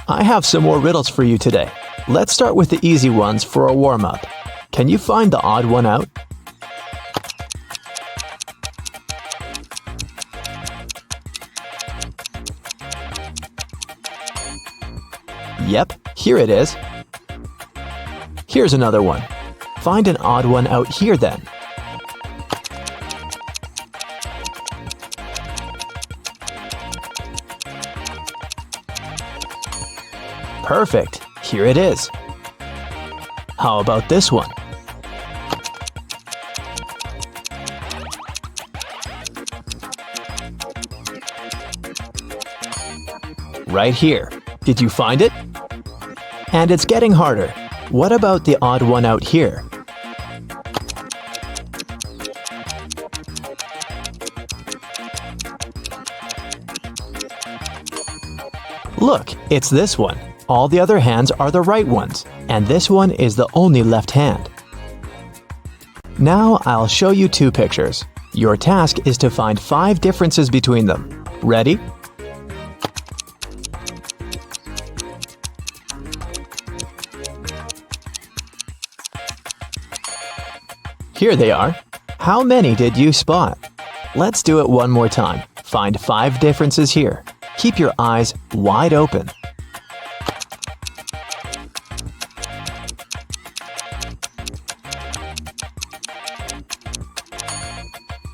I have some more riddles for you today. Let's start with the easy ones for a warm-up. Can you find the odd one out? Yep, here it is. Here's another one. Find an odd one out here then. Perfect, here it is. How about this one? Right here. Did you find it? And it's getting harder. What about the odd one out here? Look, it's this one. All the other hands are the right ones, and this one is the only left hand. Now I'll show you two pictures. Your task is to find 5 differences between them. Ready? Here they are. How many did you spot? Let's do it one more time. Find 5 differences here. Keep your eyes wide open.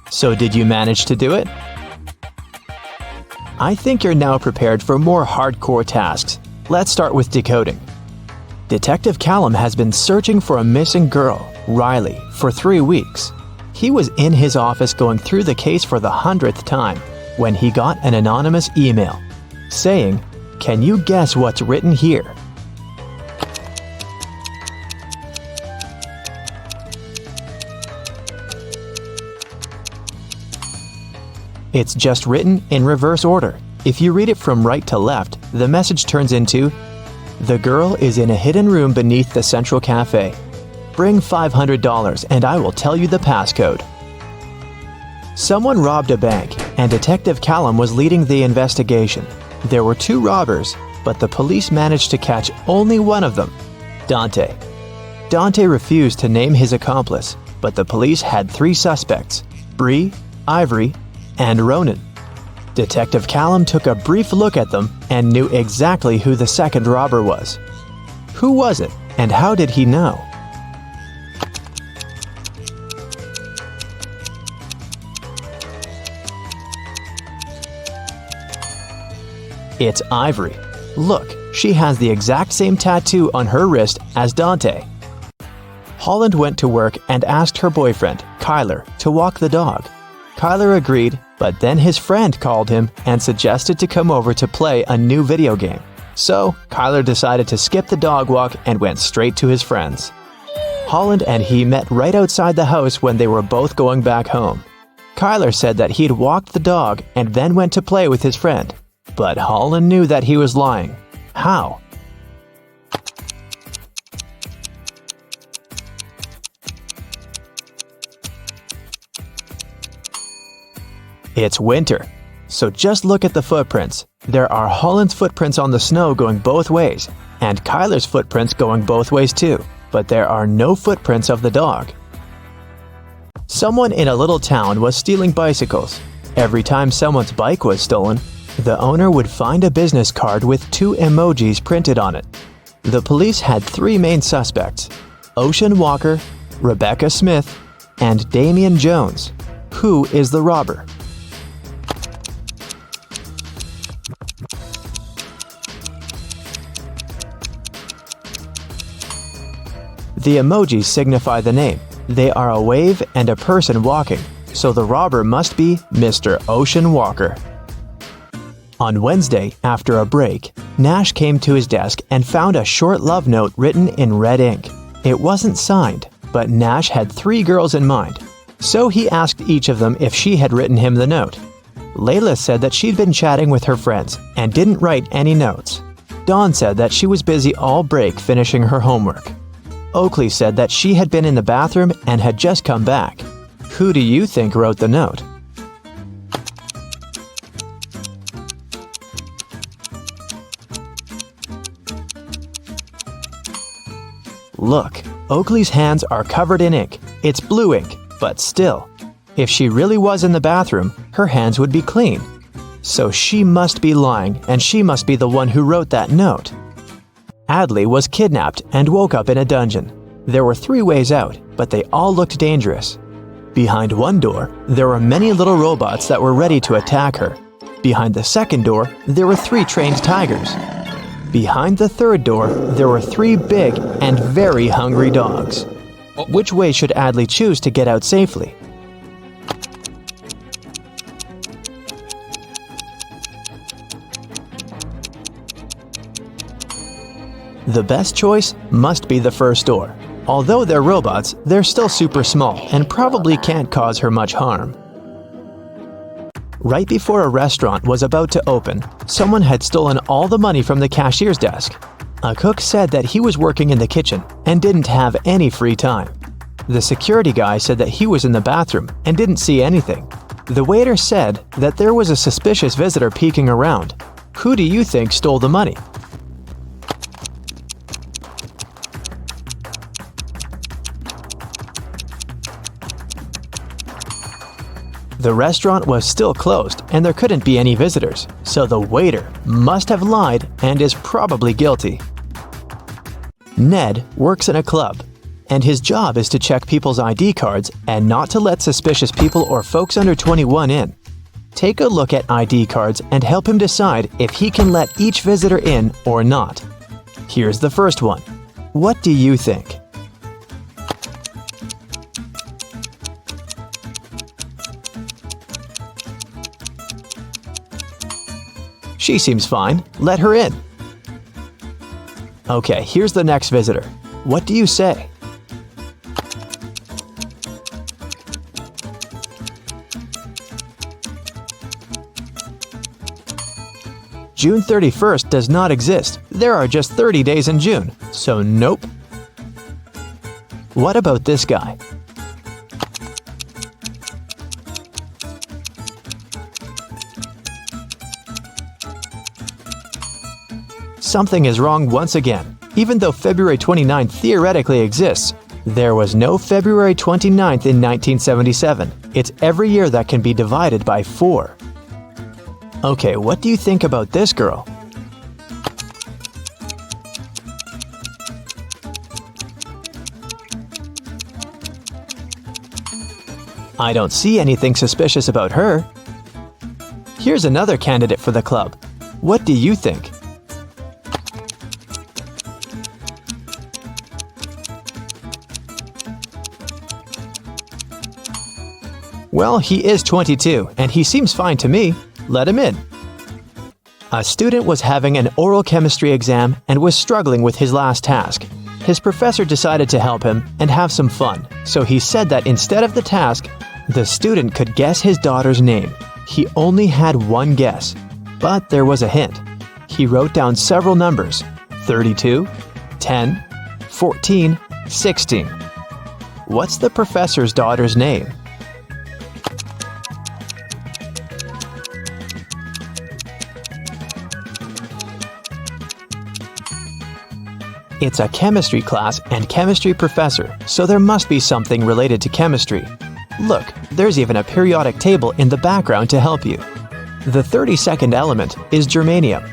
So did you manage to do it? I think you're now prepared for more hardcore tasks. Let's start with decoding. Detective Callum has been searching for a missing girl, Riley, for 3 weeks. He was in his office going through the case for the 100th time when he got an anonymous email saying, "Can you guess what's written here?" It's just written in reverse order. If you read it from right to left, the message turns into, "The girl is in a hidden room beneath the Central Cafe. Bring $500 and I will tell you the passcode." Someone robbed a bank, and Detective Callum was leading the investigation. There were 2 robbers, but the police managed to catch only one of them, Dante. Dante refused to name his accomplice, but the police had 3 suspects, Bree, Ivory, and Ronan. Detective Callum took a brief look at them and knew exactly who the second robber was. Who was it, and how did he know? It's Ivory. Look, she has the exact same tattoo on her wrist as Dante. Holland went to work and asked her boyfriend, Kyler, to walk the dog. Kyler agreed, but then his friend called him and suggested to come over to play a new video game. So, Kyler decided to skip the dog walk and went straight to his friends. Holland and he met right outside the house when they were both going back home. Kyler said that he'd walked the dog and then went to play with his friend. But Holland knew that he was lying. How? It's winter, so just look at the footprints. There are Holland's footprints on the snow going both ways, and Kyler's footprints going both ways too, but there are no footprints of the dog. Someone in a little town was stealing bicycles. Every time someone's bike was stolen, the owner would find a business card with 2 emojis printed on it. The police had 3 main suspects, Ocean Walker, Rebecca Smith, and Damian Jones. Who is the robber? The emojis signify the name. They are a wave and a person walking, so the robber must be Mr. Ocean Walker. On Wednesday, after a break, Nash came to his desk and found a short love note written in red ink. It wasn't signed, but Nash had 3 girls in mind, so he asked each of them if she had written him the note. Layla said that she'd been chatting with her friends and didn't write any notes. Dawn said that she was busy all break finishing her homework. Oakley said that she had been in the bathroom and had just come back. Who do you think wrote the note? Look, Oakley's hands are covered in ink. It's blue ink, but still. If she really was in the bathroom, her hands would be clean. So she must be lying, and she must be the one who wrote that note. Adley was kidnapped and woke up in a dungeon. There were 3 ways out, but they all looked dangerous. Behind one door, there were many little robots that were ready to attack her. Behind the second door, there were 3 trained tigers. Behind the third door, there were 3 big and very hungry dogs. Which way should Adley choose to get out safely? The best choice must be the first door. Although they're robots, they're still super small and probably can't cause her much harm. Right before a restaurant was about to open, someone had stolen all the money from the cashier's desk. A cook said that he was working in the kitchen and didn't have any free time. The security guy said that he was in the bathroom and didn't see anything. The waiter said that there was a suspicious visitor peeking around. Who do you think stole the money? The restaurant was still closed and there couldn't be any visitors, so the waiter must have lied and is probably guilty. Ned works in a club, and his job is to check people's ID cards and not to let suspicious people or folks under 21 in. Take a look at ID cards and help him decide if he can let each visitor in or not. Here's the first one. What do you think? She seems fine. Let her in. Okay, here's the next visitor. What do you say? June 31st does not exist. There are just 30 days in June, so nope. What about this guy? Something is wrong once again. Even though February 29th theoretically exists, there was no February 29th in 1977. It's every year that can be divided by 4. Okay, what do you think about this girl? I don't see anything suspicious about her. Here's another candidate for the club. What do you think? Well, he is 22, and he seems fine to me. Let him in. A student was having an oral chemistry exam and was struggling with his last task. His professor decided to help him and have some fun, so he said that instead of the task, the student could guess his daughter's name. He only had one guess, but there was a hint. He wrote down several numbers: 32, 10, 14, 16. What's the professor's daughter's name? It's a chemistry class and chemistry professor, so there must be something related to chemistry. Look, there's even a periodic table in the background to help you. The 32nd element is germanium,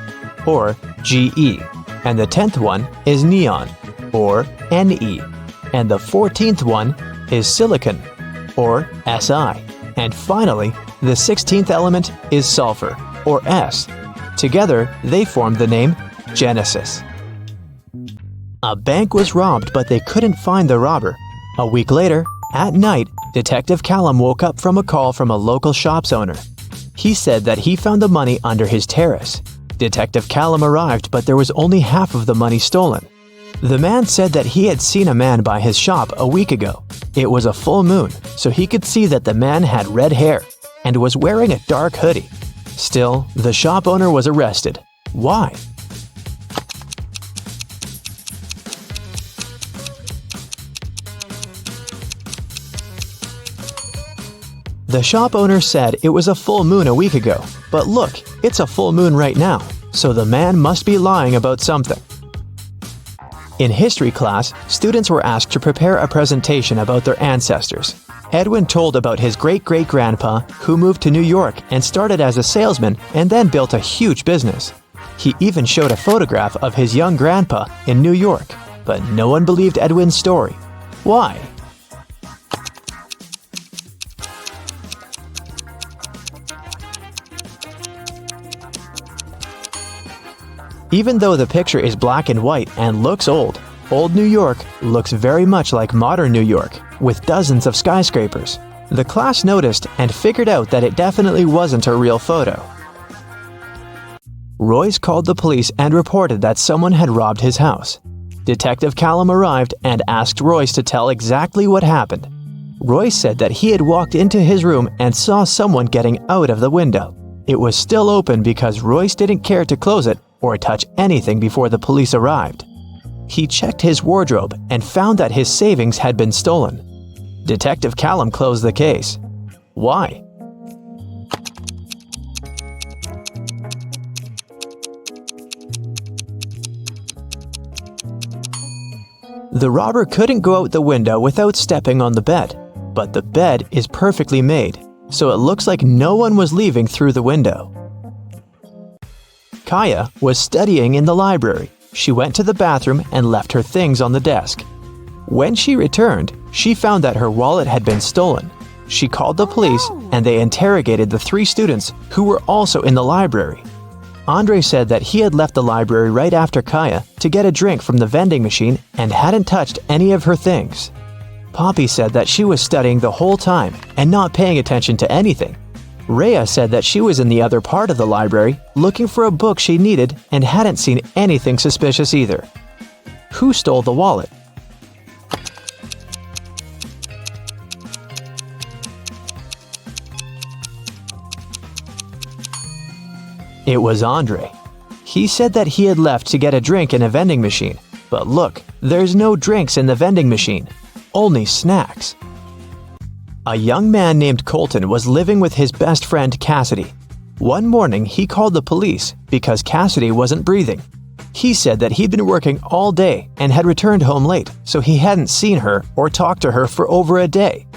or Ge, and the 10th one is neon, or Ne, and the 14th one is silicon, or Si, and finally, the 16th element is sulfur, or S. Together, they form the name Genesis. A bank was robbed, but they couldn't find the robber. A week later, at night, Detective Callum woke up from a call from a local shop's owner. He said that he found the money under his terrace. Detective Callum arrived, but there was only half of the money stolen. The man said that he had seen a man by his shop a week ago. It was a full moon, so he could see that the man had red hair and was wearing a dark hoodie. Still, the shop owner was arrested. Why? The shop owner said it was a full moon a week ago, but look, it's a full moon right now, so the man must be lying about something. In history class, students were asked to prepare a presentation about their ancestors. Edwin told about his great-great-grandpa who moved to New York and started as a salesman and then built a huge business. He even showed a photograph of his young grandpa in New York, but no one believed Edwin's story. Why? Even though the picture is black and white and looks old, old New York looks very much like modern New York, with dozens of skyscrapers. The class noticed and figured out that it definitely wasn't a real photo. Royce called the police and reported that someone had robbed his house. Detective Callum arrived and asked Royce to tell exactly what happened. Royce said that he had walked into his room and saw someone getting out of the window. It was still open because Royce didn't care to close it or touch anything before the police arrived. He checked his wardrobe and found that his savings had been stolen. Detective Callum closed the case. Why? The robber couldn't go out the window without stepping on the bed, but the bed is perfectly made, so it looks like no one was leaving through the window. Kaya was studying in the library. She went to the bathroom and left her things on the desk. When she returned, she found that her wallet had been stolen. She called the police and they interrogated the 3 students who were also in the library. Andre said that he had left the library right after Kaya to get a drink from the vending machine and hadn't touched any of her things. Poppy said that she was studying the whole time and not paying attention to anything. Rhea said that she was in the other part of the library looking for a book she needed and hadn't seen anything suspicious either. Who stole the wallet? It was Andre. He said that he had left to get a drink in a vending machine, but look, there's no drinks in the vending machine, only snacks. A young man named Colton was living with his best friend Cassidy. One morning, he called the police because Cassidy wasn't breathing. He said that he'd been working all day and had returned home late, so he hadn't seen her or talked to her for over a day.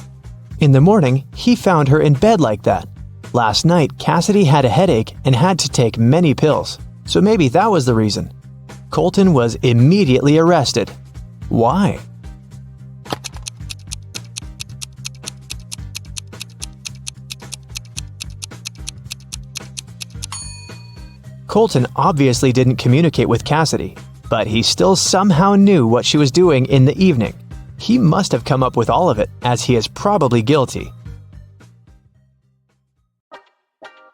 In the morning, he found her in bed like that. Last night, Cassidy had a headache and had to take many pills, so maybe that was the reason. Colton was immediately arrested. Why? Colton obviously didn't communicate with Cassidy, but he still somehow knew what she was doing in the evening. He must have come up with all of it, as he is probably guilty.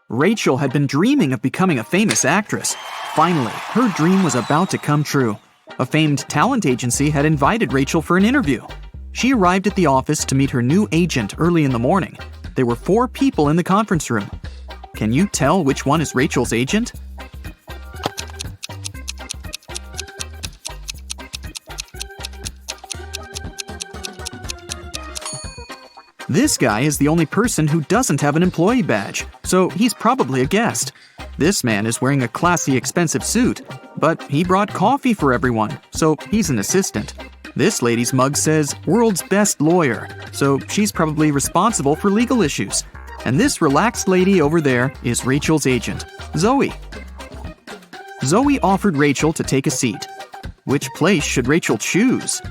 Rachel had been dreaming of becoming a famous actress. Finally, her dream was about to come true. A famed talent agency had invited Rachel for an interview. She arrived at the office to meet her new agent early in the morning. There were 4 people in the conference room. Can you tell which one is Rachel's agent? This guy is the only person who doesn't have an employee badge, so he's probably a guest. This man is wearing a classy, expensive suit, but he brought coffee for everyone, so he's an assistant. This lady's mug says, "World's Best Lawyer," so she's probably responsible for legal issues. And this relaxed lady over there is Rachel's agent, Zoe. Zoe offered Rachel to take a seat. Which place should Rachel choose?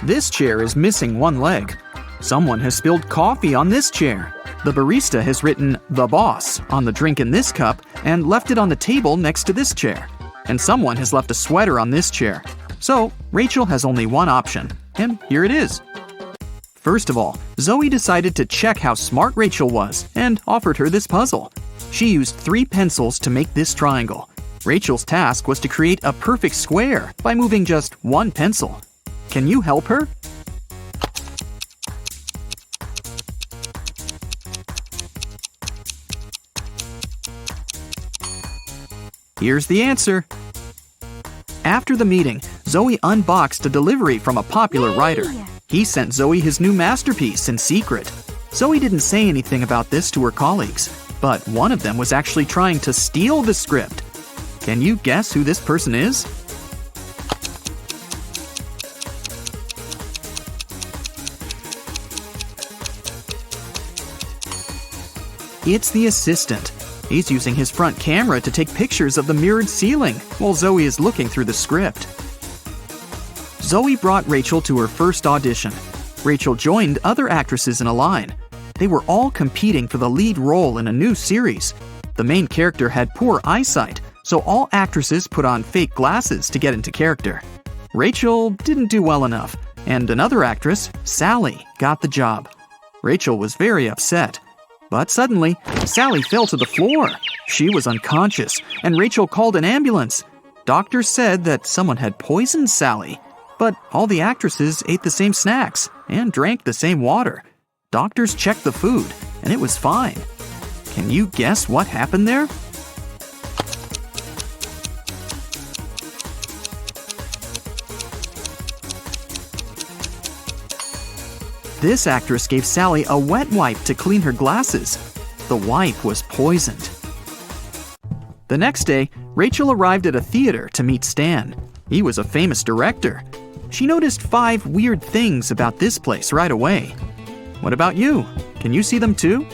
This chair is missing one leg. Someone has spilled coffee on this chair. The barista has written "The Boss" on the drink in this cup and left it on the table next to this chair. And someone has left a sweater on this chair. So, Rachel has only one option, and here it is. First of all, Zoe decided to check how smart Rachel was and offered her this puzzle. She used 3 pencils to make this triangle. Rachel's task was to create a perfect square by moving just 1 pencil. Can you help her? Here's the answer. After the meeting, Zoe unboxed a delivery from a popular writer. He sent Zoe his new masterpiece in secret. Zoe didn't say anything about this to her colleagues, but one of them was actually trying to steal the script. Can you guess who this person is? It's the assistant. He's using his front camera to take pictures of the mirrored ceiling while Zoe is looking through the script. Zoe brought Rachel to her first audition. Rachel joined other actresses in a line. They were all competing for the lead role in a new series. The main character had poor eyesight, so all actresses put on fake glasses to get into character. Rachel didn't do well enough, and another actress, Sally, got the job. Rachel was very upset. But suddenly, Sally fell to the floor. She was unconscious, and Rachel called an ambulance. Doctors said that someone had poisoned Sally. But all the actresses ate the same snacks and drank the same water. Doctors checked the food, and it was fine. Can you guess what happened there? This actress gave Sally a wet wipe to clean her glasses. The wipe was poisoned. The next day, Rachel arrived at a theater to meet Stan. He was a famous director. She noticed 5 weird things about this place right away. What about you? Can you see them too?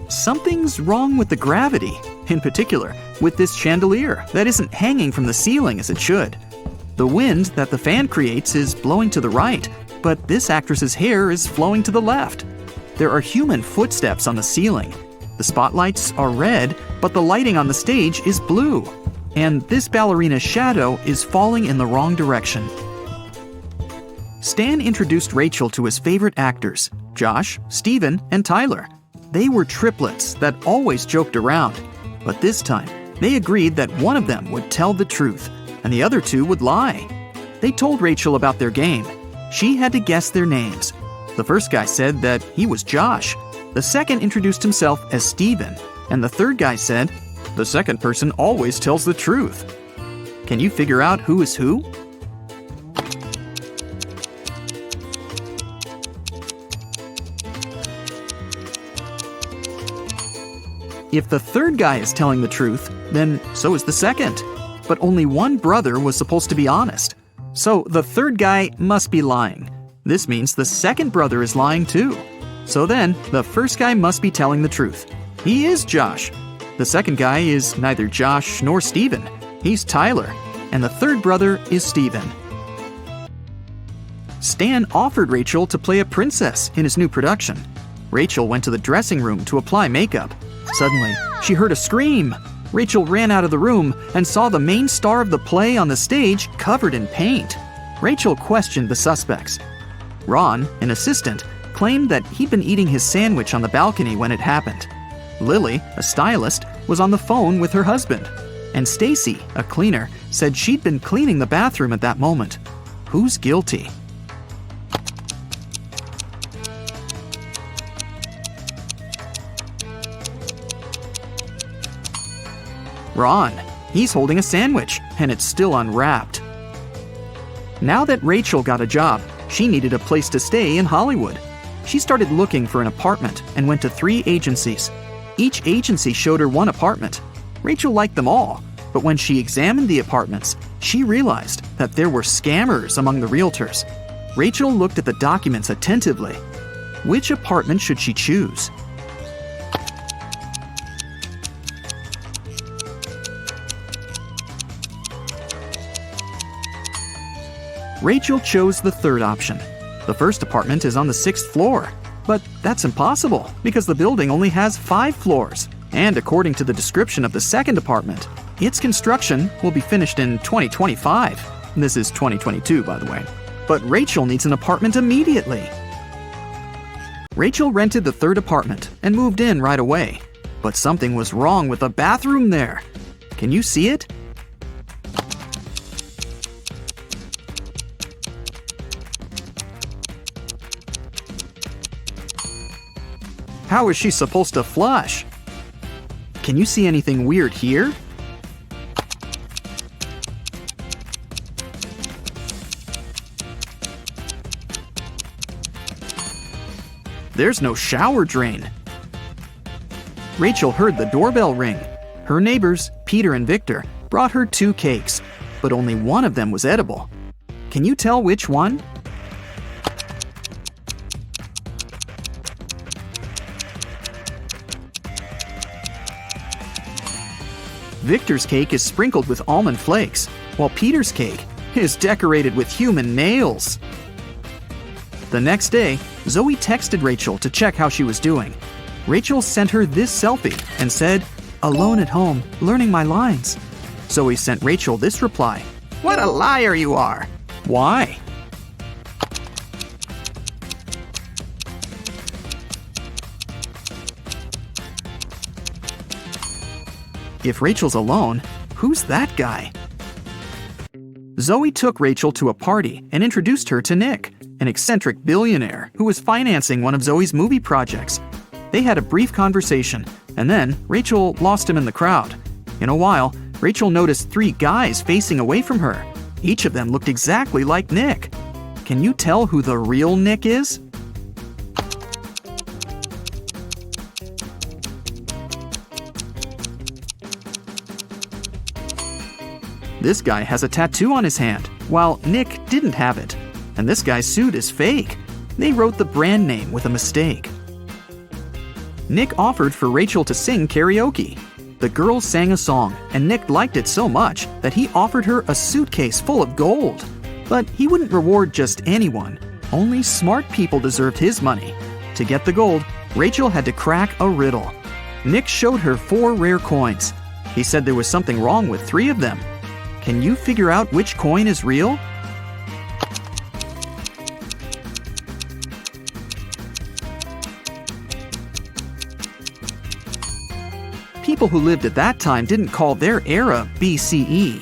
Something's wrong with the gravity. In particular, with this chandelier that isn't hanging from the ceiling as it should. The wind that the fan creates is blowing to the right, but this actress's hair is flowing to the left. There are human footsteps on the ceiling. The spotlights are red, but the lighting on the stage is blue. And this ballerina's shadow is falling in the wrong direction. Stan introduced Rachel to his favorite actors, Josh, Steven, and Tyler. They were triplets that always joked around. But this time, they agreed that one of them would tell the truth, and the other 2 would lie. They told Rachel about their game. She had to guess their names. The first guy said that he was Josh. The second introduced himself as Steven, and the third guy said, "The second person always tells the truth." Can you figure out who is who? If the third guy is telling the truth, then so is the second. But only one brother was supposed to be honest. So the third guy must be lying. This means the second brother is lying too. So then, the first guy must be telling the truth. He is Josh. The second guy is neither Josh nor Steven. He's Tyler. And the third brother is Steven. Stan offered Rachel to play a princess in his new production. Rachel went to the dressing room to apply makeup. Suddenly, she heard a scream. Rachel ran out of the room and saw the main star of the play on the stage covered in paint. Rachel questioned the suspects. Ron, an assistant, claimed that he'd been eating his sandwich on the balcony when it happened. Lily, a stylist, was on the phone with her husband. And Stacy, a cleaner, said she'd been cleaning the bathroom at that moment. Who's guilty? Ron. He's holding a sandwich, and it's still unwrapped. Now that Rachel got a job, she needed a place to stay in Hollywood. She started looking for an apartment and went to 3 agencies. Each agency showed her one apartment. Rachel liked them all, but when she examined the apartments, she realized that there were scammers among the realtors. Rachel looked at the documents attentively. Which apartment should she choose? Rachel chose the third option. The first apartment is on the 6th floor. But that's impossible because the building only has 5 floors. And according to the description of the second apartment, its construction will be finished in 2025. This is 2022, by the way. But Rachel needs an apartment immediately. Rachel rented the third apartment and moved in right away. But something was wrong with the bathroom there. Can you see it? How is she supposed to flush? Can you see anything weird here? There's no shower drain. Rachel heard the doorbell ring. Her neighbors, Peter and Victor, brought her 2 cakes, but only one of them was edible. Can you tell which one? Victor's cake is sprinkled with almond flakes, while Peter's cake is decorated with human nails. The next day, Zoe texted Rachel to check how she was doing. Rachel sent her this selfie and said, "Alone at home, learning my lines." Zoe sent Rachel this reply, "What a liar you are!" Why? If Rachel's alone, who's that guy? Zoe took Rachel to a party and introduced her to Nick, an eccentric billionaire who was financing one of Zoe's movie projects. They had a brief conversation, and then Rachel lost him in the crowd. In a while, Rachel noticed 3 guys facing away from her. Each of them looked exactly like Nick. Can you tell who the real Nick is? This guy has a tattoo on his hand, while Nick didn't have it. And this guy's suit is fake. They wrote the brand name with a mistake. Nick offered for Rachel to sing karaoke. The girls sang a song, and Nick liked it so much that he offered her a suitcase full of gold. But he wouldn't reward just anyone. Only smart people deserved his money. To get the gold, Rachel had to crack a riddle. Nick showed her 4 rare coins. He said there was something wrong with 3 of them. Can you figure out which coin is real? People who lived at that time didn't call their era BCE.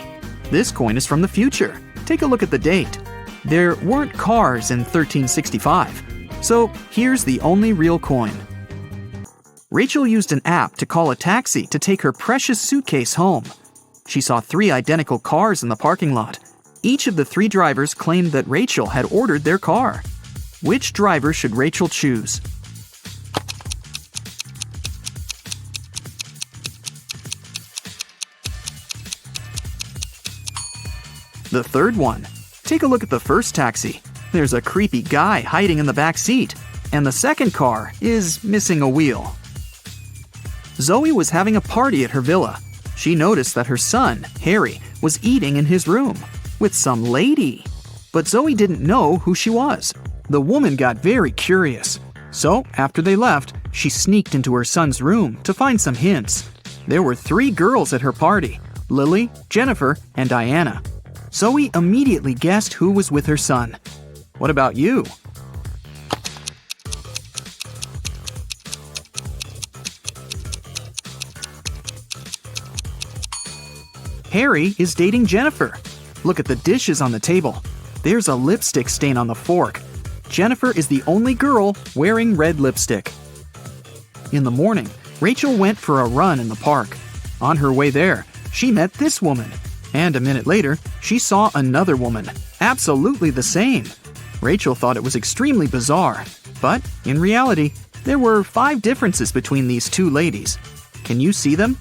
This coin is from the future. Take a look at the date. There weren't cars in 1365. So here's the only real coin. Rachel used an app to call a taxi to take her precious suitcase home. She saw 3 identical cars in the parking lot. Each of the 3 drivers claimed that Rachel had ordered their car. Which driver should Rachel choose? The third one. Take a look at the first taxi. There's a creepy guy hiding in the back seat, and the second car is missing a wheel. Zoe was having a party at her villa. She noticed that her son, Harry, was eating in his room with some lady. But Zoe didn't know who she was. The woman got very curious. So, after they left, she sneaked into her son's room to find some hints. There were 3 girls at her party, Lily, Jennifer, and Diana. Zoe immediately guessed who was with her son. What about you? Harry is dating Jennifer. Look at the dishes on the table. There's a lipstick stain on the fork. Jennifer is the only girl wearing red lipstick. In the morning, Rachel went for a run in the park. On her way there, she met this woman. And a minute later, she saw another woman, absolutely the same. Rachel thought it was extremely bizarre. But, in reality, there were 5 differences between these 2 ladies. Can you see them?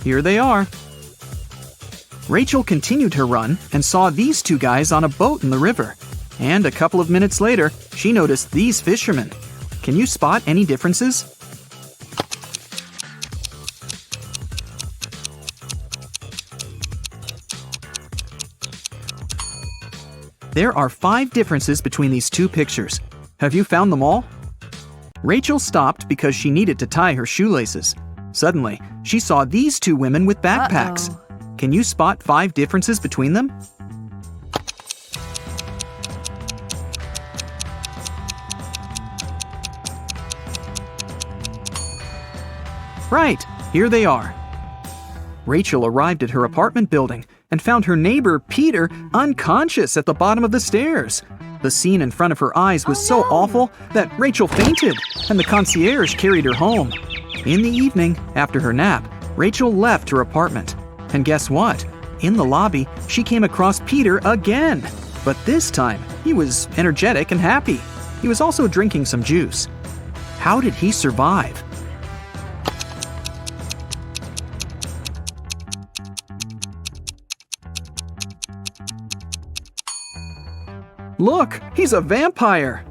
Here they are. Rachel continued her run and saw these 2 guys on a boat in the river. And a couple of minutes later, she noticed these fishermen. Can you spot any differences? There are 5 differences between these 2 pictures. Have you found them all? Rachel stopped because she needed to tie her shoelaces. Suddenly, she saw these 2 women with backpacks. Can you spot 5 differences between them? Right, here they are. Rachel arrived at her apartment building and found her neighbor, Peter, unconscious at the bottom of the stairs. The scene in front of her eyes was so awful that Rachel fainted, and the concierge carried her home. In the evening, after her nap, Rachel left her apartment, And guess what? In the lobby, she came across Peter again. But this time, he was energetic and happy. He was also drinking some juice. How did he survive? Look, he's a vampire!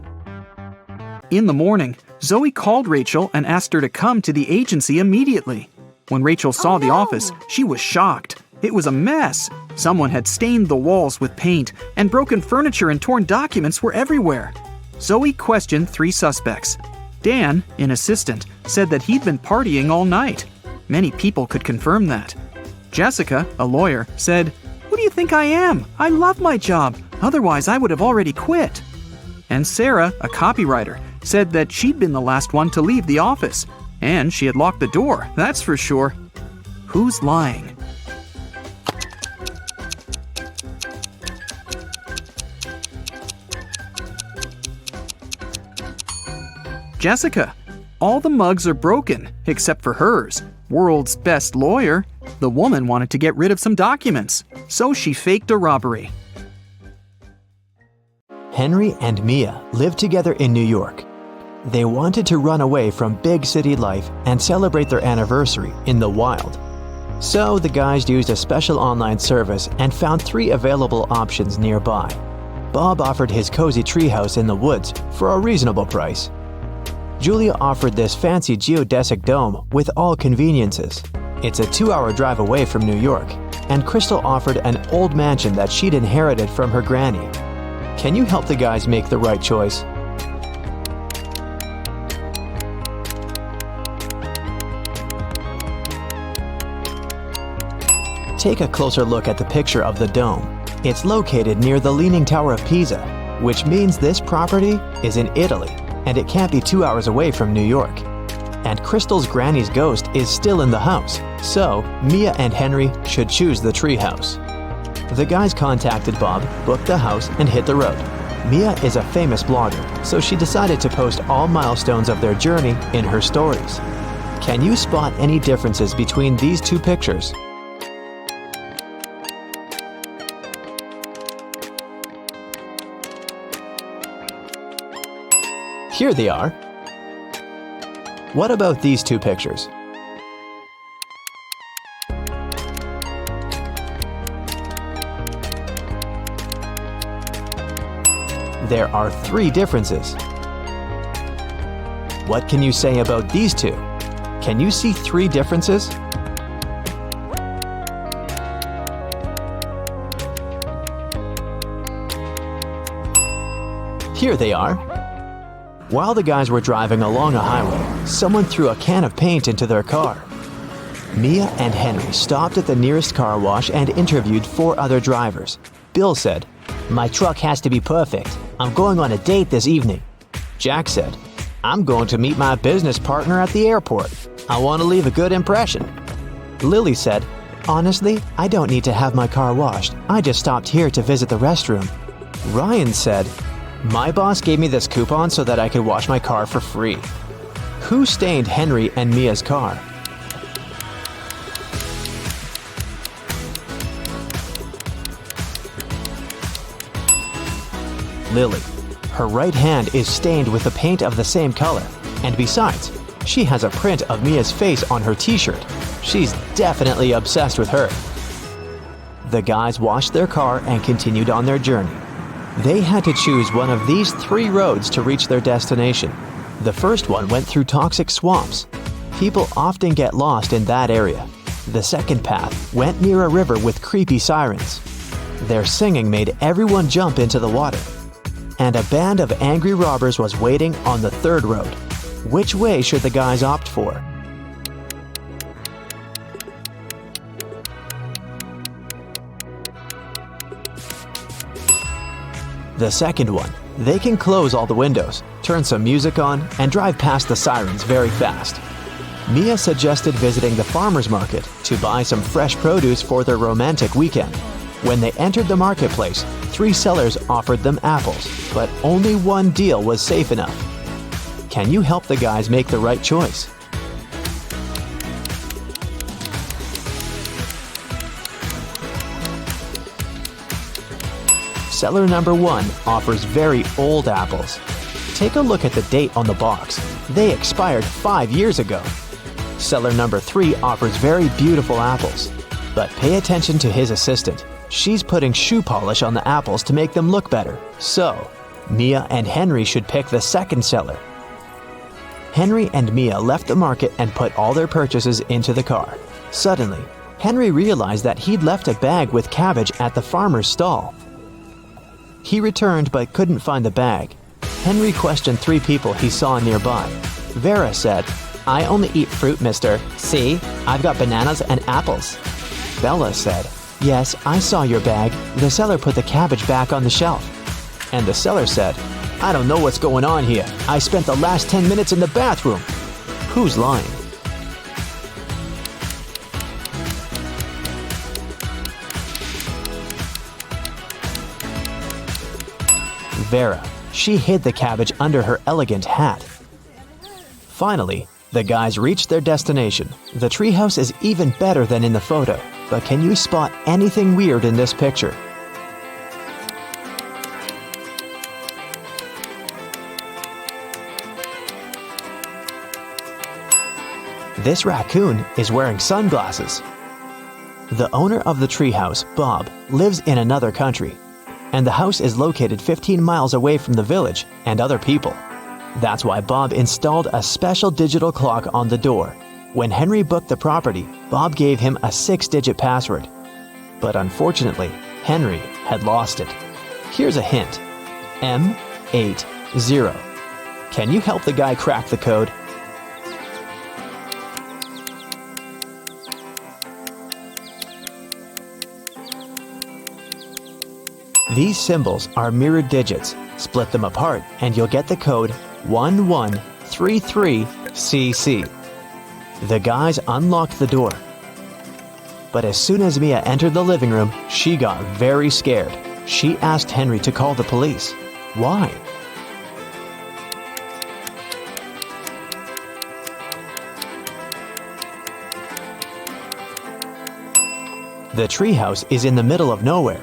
In the morning, Zoe called Rachel and asked her to come to the agency immediately. When Rachel saw the office, she was shocked. It was a mess. Someone had stained the walls with paint, and broken furniture and torn documents were everywhere. Zoe questioned 3 suspects. Dan, an assistant, said that he'd been partying all night. Many people could confirm that. Jessica, a lawyer, said, "Who do you think I am? I love my job. Otherwise, I would have already quit." And Sarah, a copywriter, said that she'd been the last one to leave the office. And she had locked the door, that's for sure. Who's lying? Jessica. All the mugs are broken, except for hers. World's best lawyer. The woman wanted to get rid of some documents, so she faked a robbery. Henry and Mia lived together in New York. They wanted to run away from big city life and celebrate their anniversary in the wild. So the guys used a special online service and found 3 available options nearby. Bob offered his cozy treehouse in the woods for a reasonable price. Julia offered this fancy geodesic dome with all conveniences. It's a 2-hour drive away from New York, and Crystal offered an old mansion that she'd inherited from her granny. Can you help the guys make the right choice? Take a closer look at the picture of the dome. It's located near the Leaning Tower of Pisa, which means this property is in Italy, and it can't be 2 hours away from New York. And Crystal's granny's ghost is still in the house, so Mia and Henry should choose the treehouse. The guys contacted Bob, booked the house, and hit the road. Mia is a famous blogger, so she decided to post all milestones of their journey in her stories. Can you spot any differences between these 2 pictures? Here they are. What about these 2 pictures? There are 3 differences. What can you say about these 2? Can you see 3 differences? Here they are. While the guys were driving along a highway, someone threw a can of paint into their car. Mia and Henry stopped at the nearest car wash and interviewed 4 other drivers. Bill said, "My truck has to be perfect. I'm going on a date this evening." Jack said, "I'm going to meet my business partner at the airport. I want to leave a good impression." Lily said, "Honestly, I don't need to have my car washed. I just stopped here to visit the restroom." Ryan said, "My boss gave me this coupon so that I could wash my car for free." Who stained Henry and Mia's car? Lily. Her right hand is stained with the paint of the same color, and besides, she has a print of Mia's face on her t-shirt. She's definitely obsessed with her. The guys washed their car and continued on their journey. They had to choose one of these 3 roads to reach their destination. The first one went through toxic swamps. People often get lost in that area. The second path went near a river with creepy sirens. Their singing made everyone jump into the water. And a band of angry robbers was waiting on the 3rd road. Which way should the guys opt for? The second one. They can close all the windows, turn some music on, and drive past the sirens very fast. Mia suggested visiting the farmer's market to buy some fresh produce for their romantic weekend. When they entered the marketplace, 3 sellers offered them apples, but only one deal was safe enough. Can you help the guys make the right choice? Seller number 1 offers very old apples. Take a look at the date on the box. They expired 5 years ago. Seller number 3 offers very beautiful apples. But pay attention to his assistant. She's putting shoe polish on the apples to make them look better. So, Mia and Henry should pick the second seller. Henry and Mia left the market and put all their purchases into the car. Suddenly, Henry realized that he'd left a bag with cabbage at the farmer's stall. He returned but couldn't find the bag. Henry questioned 3 people he saw nearby. Vera said, "I only eat fruit, mister. See, I've got bananas and apples." Bella said, "Yes, I saw your bag. The seller put the cabbage back on the shelf." And the seller said, "I don't know what's going on here. I spent the last 10 minutes in the bathroom." Who's lying? Vera. She hid the cabbage under her elegant hat. Finally, the guys reached their destination. The treehouse is even better than in the photo, but can you spot anything weird in this picture? This raccoon is wearing sunglasses. The owner of the treehouse, Bob, lives in another country, and the house is located 15 miles away from the village and other people. That's why Bob installed a special digital clock on the door. When Henry booked the property, Bob gave him a 6-digit password. But unfortunately, Henry had lost it. Here's a hint. M80. Can you help the guy crack the code? These symbols are mirrored digits. Split them apart and you'll get the code 1133CC. The guys unlocked the door. But as soon as Mia entered the living room, she got very scared. She asked Henry to call the police. Why? The treehouse is in the middle of nowhere.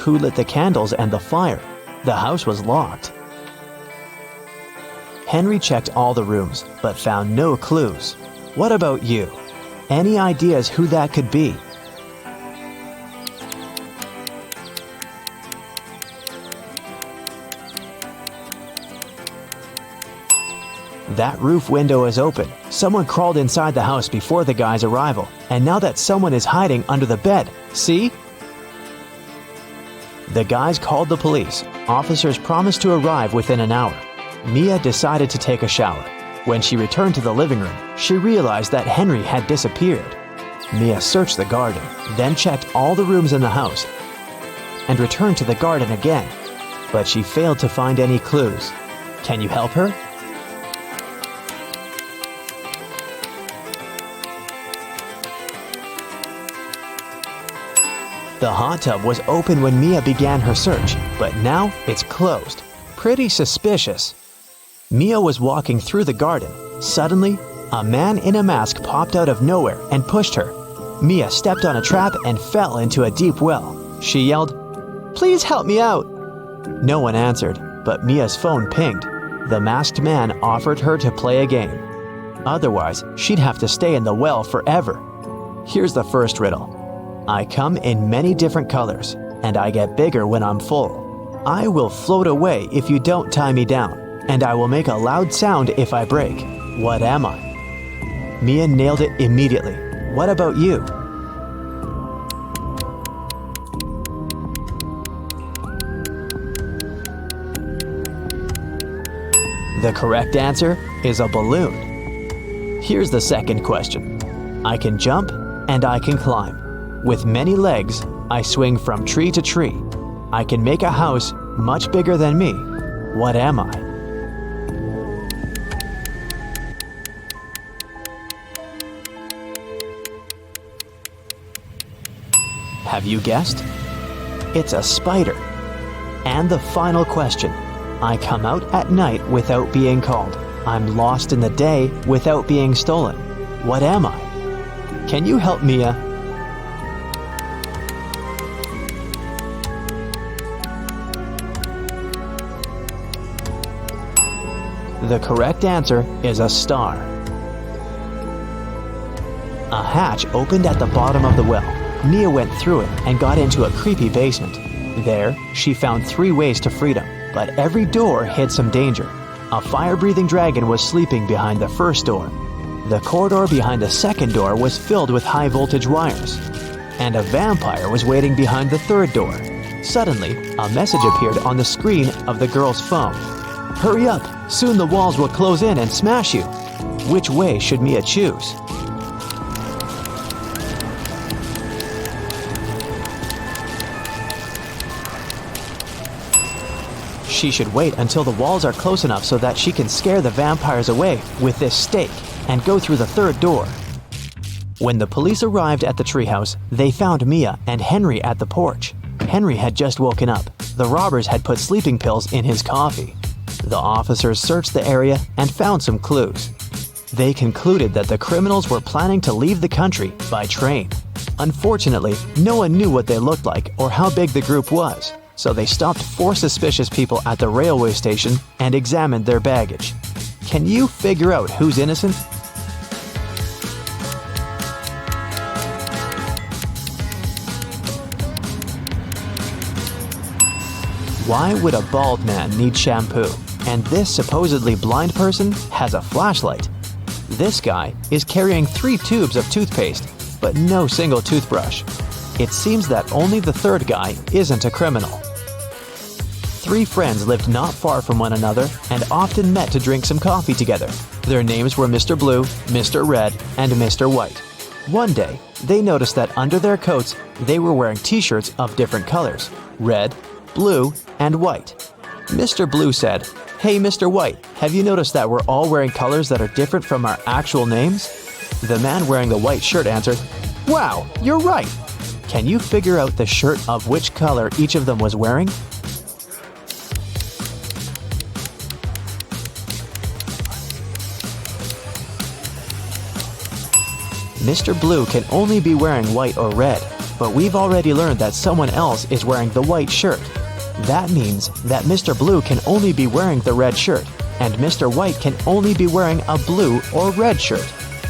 Who lit the candles and the fire? The house was locked. Henry checked all the rooms, but found no clues. What about you? Any ideas who that could be? That roof window is open. Someone crawled inside the house before the guy's arrival, and now that someone is hiding under the bed. See? The guys called the police. Officers promised to arrive within an hour. Mia decided to take a shower. When she returned to the living room, she realized that Henry had disappeared. Mia searched the garden, then checked all the rooms in the house, and returned to the garden again. But she failed to find any clues. Can you help her? The hot tub was open when Mia began her search, but now it's closed. Pretty suspicious. Mia was walking through the garden. Suddenly, a man in a mask popped out of nowhere and pushed her. Mia stepped on a trap and fell into a deep well. She yelled, "Please help me out!" No one answered, but Mia's phone pinged. The masked man offered her to play a game. Otherwise, she'd have to stay in the well forever. Here's the first riddle. I come in many different colors, and I get bigger when I'm full. I will float away if you don't tie me down, and I will make a loud sound if I break. What am I? Mia nailed it immediately. What about you? The correct answer is a balloon. Here's the second question. I can jump and I can climb. With many legs, I swing from tree to tree. I can make a house much bigger than me. What am I? Have you guessed? It's a spider. And the final question. I come out at night without being called. I'm lost in the day without being stolen. What am I? Can you help Mia? The correct answer is a star. A hatch opened at the bottom of the well. Mia went through it and got into a creepy basement. There, she found 3 ways to freedom, but every door hid some danger. A fire-breathing dragon was sleeping behind the first door. The corridor behind the second door was filled with high-voltage wires. And a vampire was waiting behind the third door. Suddenly, a message appeared on the screen of the girl's phone. "Hurry up! Soon the walls will close in and smash you." Which way should Mia choose? She should wait until the walls are close enough so that she can scare the vampires away with this stake and go through the third door. When the police arrived at the treehouse, they found Mia and Henry at the porch. Henry had just woken up. The robbers had put sleeping pills in his coffee. The officers searched the area and found some clues. They concluded that the criminals were planning to leave the country by train. Unfortunately, no one knew what they looked like or how big the group was, so they stopped 4 suspicious people at the railway station and examined their baggage. Can you figure out who's innocent? Why would a bald man need shampoo? And this supposedly blind person has a flashlight. This guy is carrying 3 tubes of toothpaste, but no single toothbrush. It seems that only the third guy isn't a criminal. 3 friends lived not far from one another and often met to drink some coffee together. Their names were Mr. Blue, Mr. Red, and Mr. White. One day, they noticed that under their coats, they were wearing t-shirts of different colors: red, blue, and white. Mr. Blue said, "Hey, Mr. White, have you noticed that we're all wearing colors that are different from our actual names?" The man wearing the white shirt answered, "Wow, you're right." Can you figure out the shirt of which color each of them was wearing? Mr. Blue can only be wearing white or red, but we've already learned that someone else is wearing the white shirt. That means that Mr. Blue can only be wearing the red shirt, and Mr. White can only be wearing a blue or red shirt.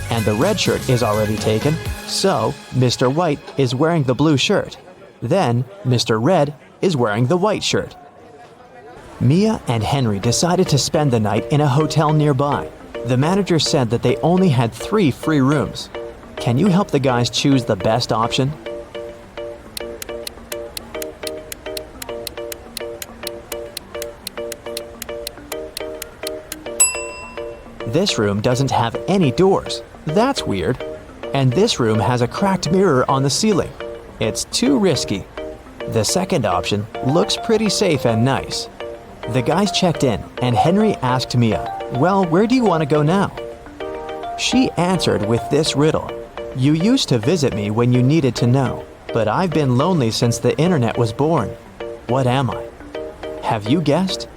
And the red shirt is already taken, so Mr. White is wearing the blue shirt. Then Mr. Red is wearing the white shirt. Mia and Henry decided to spend the night in a hotel nearby. The manager said that they only had 3 free rooms. Can you help the guys choose the best option? This room doesn't have any doors. That's weird. And this room has a cracked mirror on the ceiling. It's too risky. The second option looks pretty safe and nice. The guys checked in, and Henry asked Mia, "Well, where do you want to go now?" She answered with this riddle: "You used to visit me when you needed to know, but I've been lonely since the internet was born. What am I?" Have you guessed?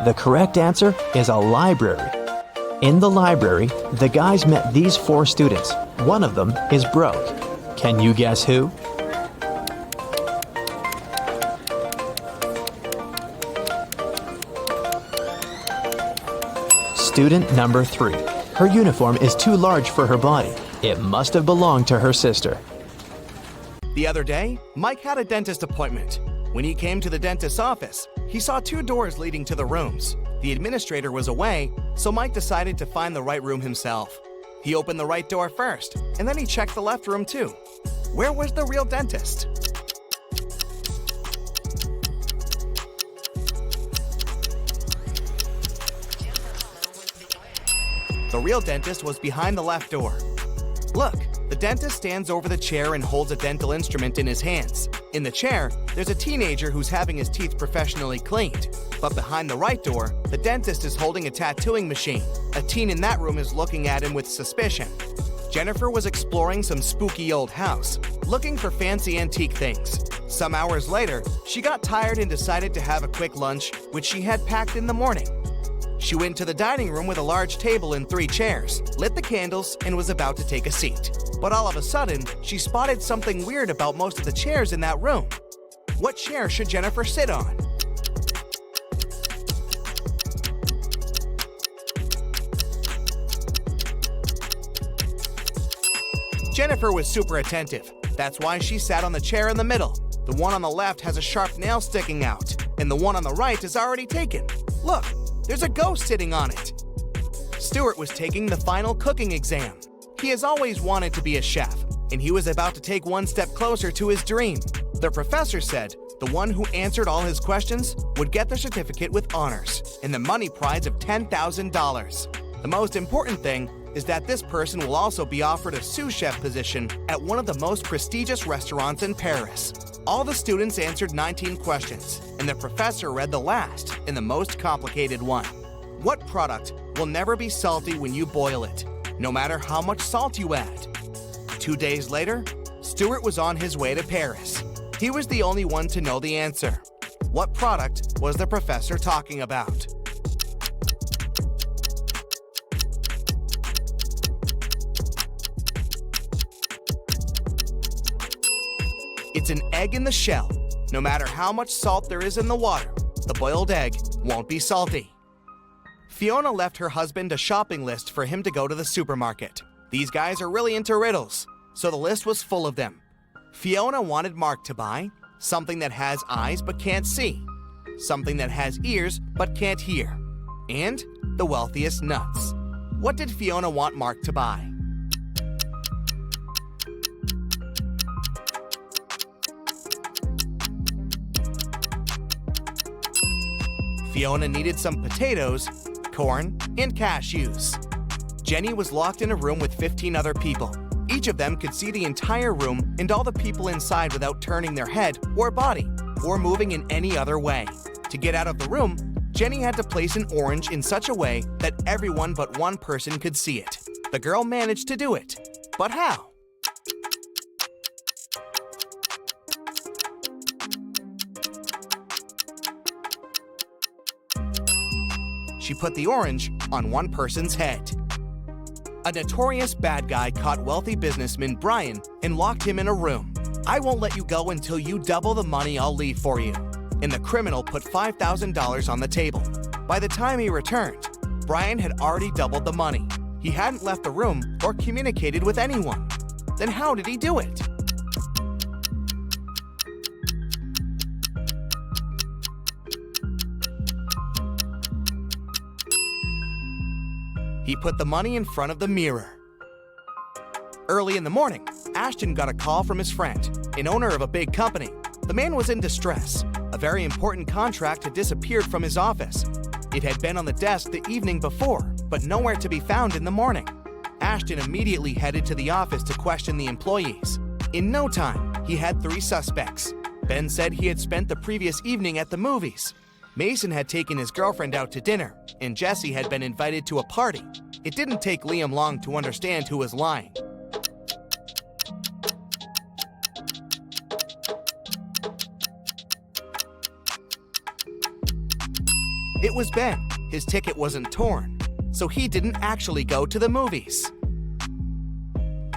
The correct answer is a library. In the library, the guys met these 4 students. One of them is broke. Can you guess who? Student number 3. Her uniform is too large for her body. It must have belonged to her sister. The other day, Mike had a dentist appointment. When he came to the dentist's office, he saw 2 doors leading to the rooms. The administrator was away, so Mike decided to find the right room himself. He opened the right door first, and then he checked the left room too. Where was the real dentist? The real dentist was behind the left door. Look, the dentist stands over the chair and holds a dental instrument in his hands. In the chair, there's a teenager who's having his teeth professionally cleaned. But behind the right door, the dentist is holding a tattooing machine. A teen in that room is looking at him with suspicion. Jennifer was exploring some spooky old house, looking for fancy antique things. Some hours later, she got tired and decided to have a quick lunch, which she had packed in the morning. She went to the dining room with a large table and 3 chairs, lit the candles, and was about to take a seat. But all of a sudden, she spotted something weird about most of the chairs in that room. What chair should Jennifer sit on? Jennifer was super attentive. That's why she sat on the chair in the middle. The one on the left has a sharp nail sticking out, and the one on the right is already taken. Look, there's a ghost sitting on it. Stuart was taking the final cooking exam. He has always wanted to be a chef, and he was about to take one step closer to his dream. The professor said the one who answered all his questions would get the certificate with honors and the money prize of $10,000. The most important thing is that this person will also be offered a sous chef position at one of the most prestigious restaurants in Paris. All the students answered 19 questions, and the professor read the last and the most complicated one. What product will never be salty when you boil it, no matter how much salt you add? 2 days later, Stuart was on his way to Paris. He was the only one to know the answer. What product was the professor talking about? It's an egg in the shell. No matter how much salt there is in the water, the boiled egg won't be salty. Fiona left her husband a shopping list for him to go to the supermarket. These guys are really into riddles, so the list was full of them. Fiona wanted Mark to buy something that has eyes but can't see, something that has ears but can't hear, and the wealthiest nuts. What did Fiona want Mark to buy? Fiona needed some potatoes, corn, and cashews. Jenny was locked in a room with 15 other people. Each of them could see the entire room and all the people inside without turning their head or body or moving in any other way. To get out of the room, Jenny had to place an orange in such a way that everyone but one person could see it. The girl managed to do it. But how? She put the orange on one person's head. A notorious bad guy caught wealthy businessman Brian and locked him in a room. "I won't let you go until you double the money I'll leave for you." And the criminal put $5,000 on the table. By the time he returned, Brian had already doubled the money. He hadn't left the room or communicated with anyone. Then how did he do it? He put the money in front of the mirror. Early in the morning, Ashton got a call from his friend, an owner of a big company. The man was in distress. A very important contract had disappeared from his office. It had been on the desk the evening before, but nowhere to be found in the morning. Ashton immediately headed to the office to question the employees. In no time, he had 3 suspects. Ben said he had spent the previous evening at the movies. Mason had taken his girlfriend out to dinner, and Jesse had been invited to a party. It didn't take Liam long to understand who was lying. It was Ben. His ticket wasn't torn, so he didn't actually go to the movies.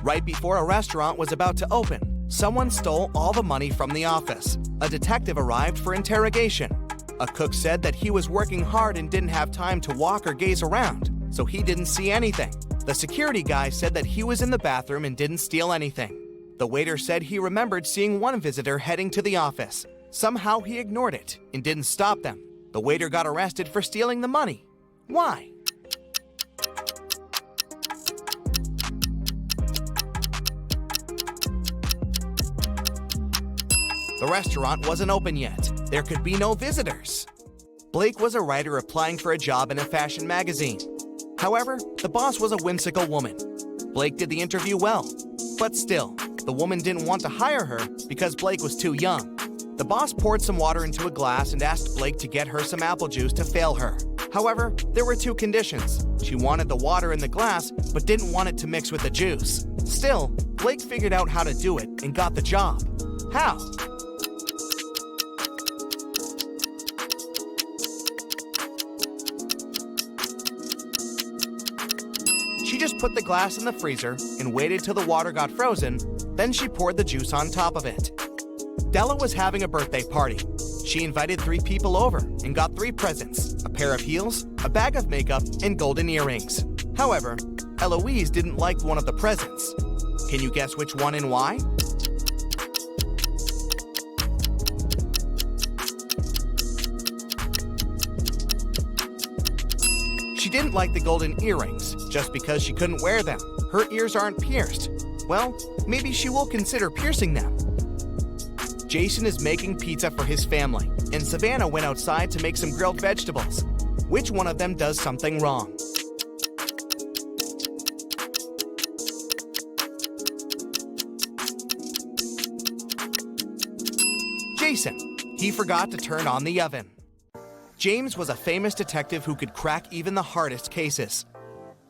Right before a restaurant was about to open, someone stole all the money from the office. A detective arrived for interrogation. A cook said that he was working hard and didn't have time to walk or gaze around, so he didn't see anything. The security guy said that he was in the bathroom and didn't steal anything. The waiter said he remembered seeing one visitor heading to the office. Somehow he ignored it and didn't stop them. The waiter got arrested for stealing the money. Why? The restaurant wasn't open yet. There could be no visitors. Blake was a writer applying for a job in a fashion magazine. However, the boss was a whimsical woman. Blake did the interview well, but still, the woman didn't want to hire her because Blake was too young. The boss poured some water into a glass and asked Blake to get her some apple juice to fail her. However, there were 2 conditions. She wanted the water in the glass, but didn't want it to mix with the juice. Still, Blake figured out how to do it and got the job. How? She just put the glass in the freezer and waited till the water got frozen, then she poured the juice on top of it. Della was having a birthday party. She invited 3 people over and got 3 presents: a pair of heels, a bag of makeup, and golden earrings. However, Eloise didn't like one of the presents. Can you guess which one and why? She didn't like the golden earrings just because she couldn't wear them. Her ears aren't pierced. Well, maybe she will consider piercing them. Jason is making pizza for his family, and Savannah went outside to make some grilled vegetables. Which one of them does something wrong? Jason. He forgot to turn on the oven. James was a famous detective who could crack even the hardest cases.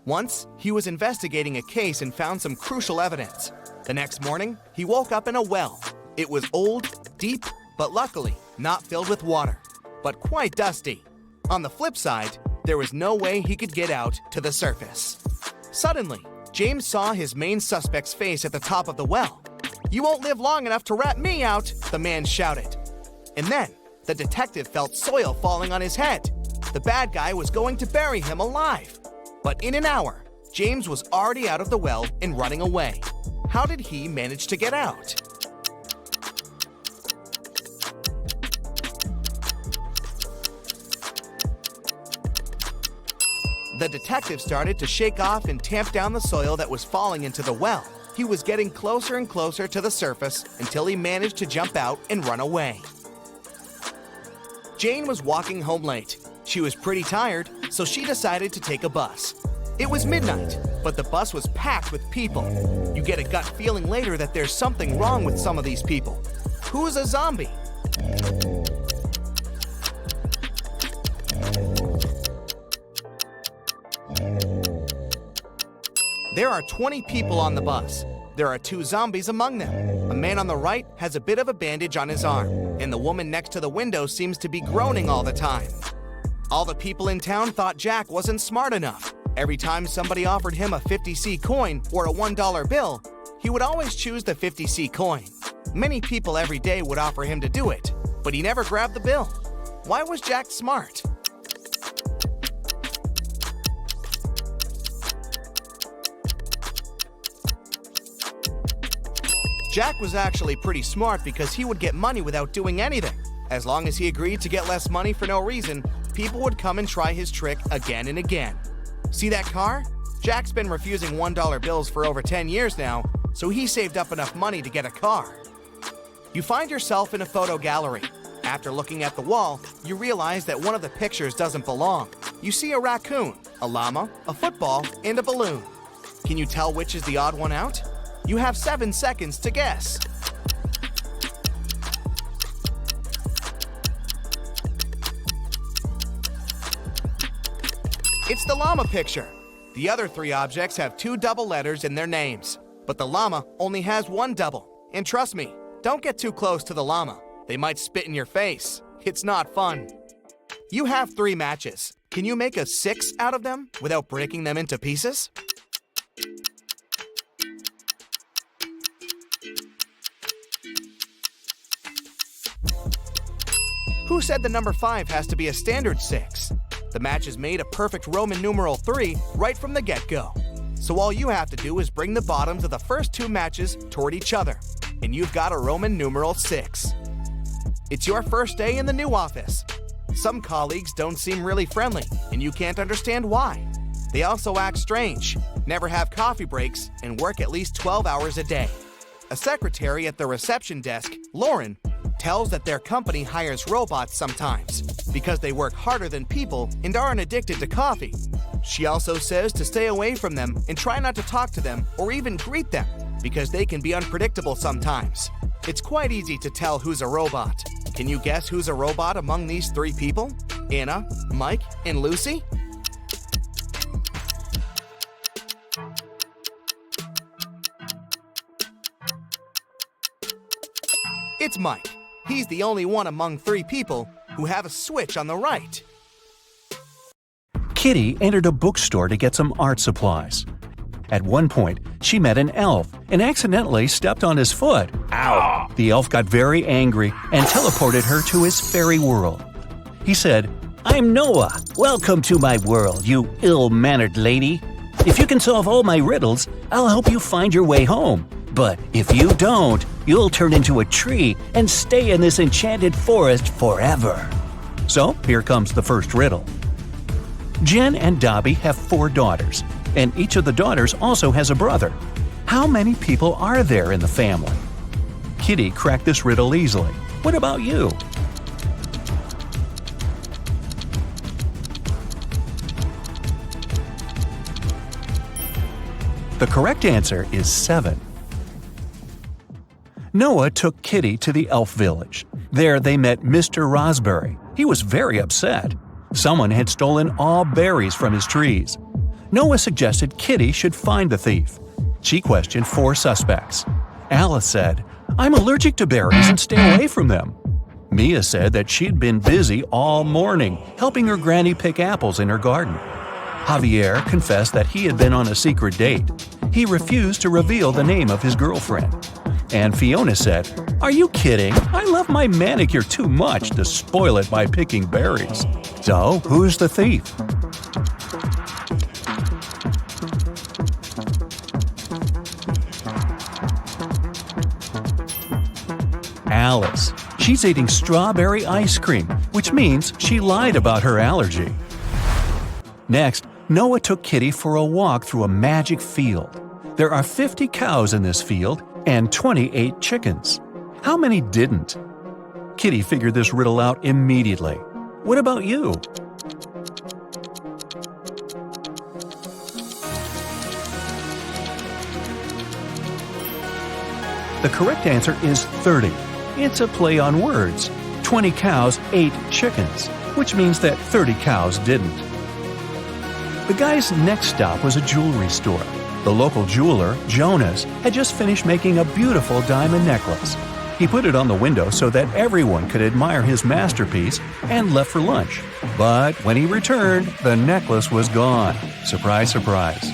Once, he was investigating a case and found some crucial evidence. The next morning, he woke up in a well. It was old, deep, but luckily not filled with water, but quite dusty. On the flip side, there was no way he could get out to the surface. Suddenly, James saw his main suspect's face at the top of the well. "You won't live long enough to rat me out," the man shouted. And then, the detective felt soil falling on his head. The bad guy was going to bury him alive. But in an hour, James was already out of the well and running away. How did he manage to get out? The detective started to shake off and tamp down the soil that was falling into the well. He was getting closer and closer to the surface until he managed to jump out and run away. Jane was walking home late. She was pretty tired, so she decided to take a bus. It was midnight, but the bus was packed with people. You get a gut feeling later that there's something wrong with some of these people. Who's a zombie? There are 20 people on the bus. There are 2 zombies among them. A man on the right has a bit of a bandage on his arm, and the woman next to the window seems to be groaning all the time. All the people in town thought Jack wasn't smart enough. Every time somebody offered him a 50C coin or a $1 bill, he would always choose the 50C coin. Many people every day would offer him to do it, but he never grabbed the bill. Why was Jack smart? Jack was actually pretty smart because he would get money without doing anything. As long as he agreed to get less money for no reason, people would come and try his trick again and again. See that car? Jack's been refusing $1 bills for over 10 years now, so he saved up enough money to get a car. You find yourself in a photo gallery. After looking at the wall, you realize that one of the pictures doesn't belong. You see a raccoon, a llama, a football, and a balloon. Can you tell which is the odd one out? You have 7 seconds to guess. It's the llama picture. The other 3 objects have 2 double letters in their names, but the llama only has 1 double. And trust me, don't get too close to the llama. They might spit in your face. It's not fun. You have 3 matches. Can you make a 6 out of them without breaking them into pieces? Who said the number 5 has to be a standard 6? The matches made a perfect Roman numeral 3 right from the get-go. So all you have to do is bring the bottoms of the first 2 matches toward each other, and you've got a Roman numeral 6. It's your first day in the new office. Some colleagues don't seem really friendly, and you can't understand why. They also act strange, never have coffee breaks, and work at least 12 hours a day. A secretary at the reception desk, Lauren, tells that their company hires robots sometimes because they work harder than people and aren't addicted to coffee. She also says to stay away from them and try not to talk to them or even greet them because they can be unpredictable sometimes. It's quite easy to tell who's a robot. Can you guess who's a robot among these 3 people? Anna, Mike, and Lucy? It's Mike. He's the only one among 3 people who have a switch on the right. Kitty entered a bookstore to get some art supplies. At one point, she met an elf and accidentally stepped on his foot. Ow! The elf got very angry and teleported her to his fairy world. He said, "I'm Noah. Welcome to my world, you ill-mannered lady. If you can solve all my riddles, I'll help you find your way home. But if you don't, you'll turn into a tree and stay in this enchanted forest forever." So here comes the first riddle. Jen and Dobby have 4 daughters, and each of the daughters also has a brother. How many people are there in the family? Kitty cracked this riddle easily. What about you? The correct answer is 7. Noah took Kitty to the elf village. There they met Mr. Raspberry. He was very upset. Someone had stolen all berries from his trees. Noah suggested Kitty should find the thief. She questioned 4 suspects. Alice said, "I'm allergic to berries and stay away from them." Mia said that she'd been busy all morning helping her granny pick apples in her garden. Javier confessed that he had been on a secret date. He refused to reveal the name of his girlfriend. And Fiona said, "Are you kidding? I love my manicure too much to spoil it by picking berries." So, who's the thief? Alice. She's eating strawberry ice cream, which means she lied about her allergy. Next, Noah took Kitty for a walk through a magic field. There are 50 cows in this field and 28 chickens. How many didn't? Kitty figured this riddle out immediately. What about you? The correct answer is 30. It's a play on words. 20 cows ate chickens, which means that 30 cows didn't. The guy's next stop was a jewelry store. The local jeweler, Jonas, had just finished making a beautiful diamond necklace. He put it on the window so that everyone could admire his masterpiece and left for lunch. But when he returned, the necklace was gone. Surprise, surprise.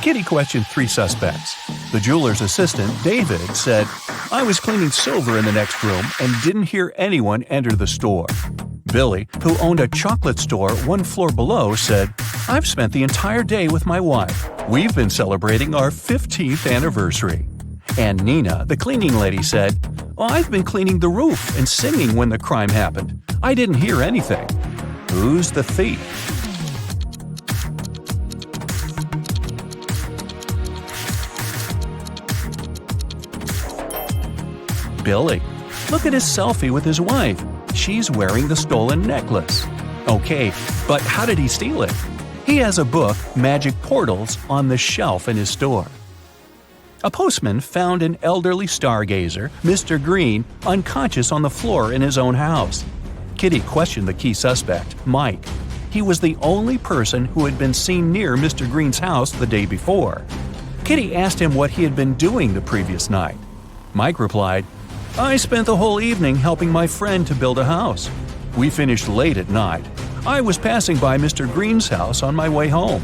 Kitty questioned 3 suspects. The jeweler's assistant, David, said, "I was cleaning silver in the next room and didn't hear anyone enter the store." Billy, who owned a chocolate store 1 floor below, said, "I've spent the entire day with my wife. We've been celebrating our 15th anniversary." And Nina, the cleaning lady, said, "I've been cleaning the roof and singing when the crime happened. I didn't hear anything." Who's the thief? Billy. Look at his selfie with his wife. She's wearing the stolen necklace. Okay, but how did he steal it? He has a book, Magic Portals, on the shelf in his store. A postman found an elderly stargazer, Mr. Green, unconscious on the floor in his own house. Kitty questioned the key suspect, Mike. He was the only person who had been seen near Mr. Green's house the day before. Kitty asked him what he had been doing the previous night. Mike replied, "I spent the whole evening helping my friend to build a house. We finished late at night. I was passing by Mr. Green's house on my way home.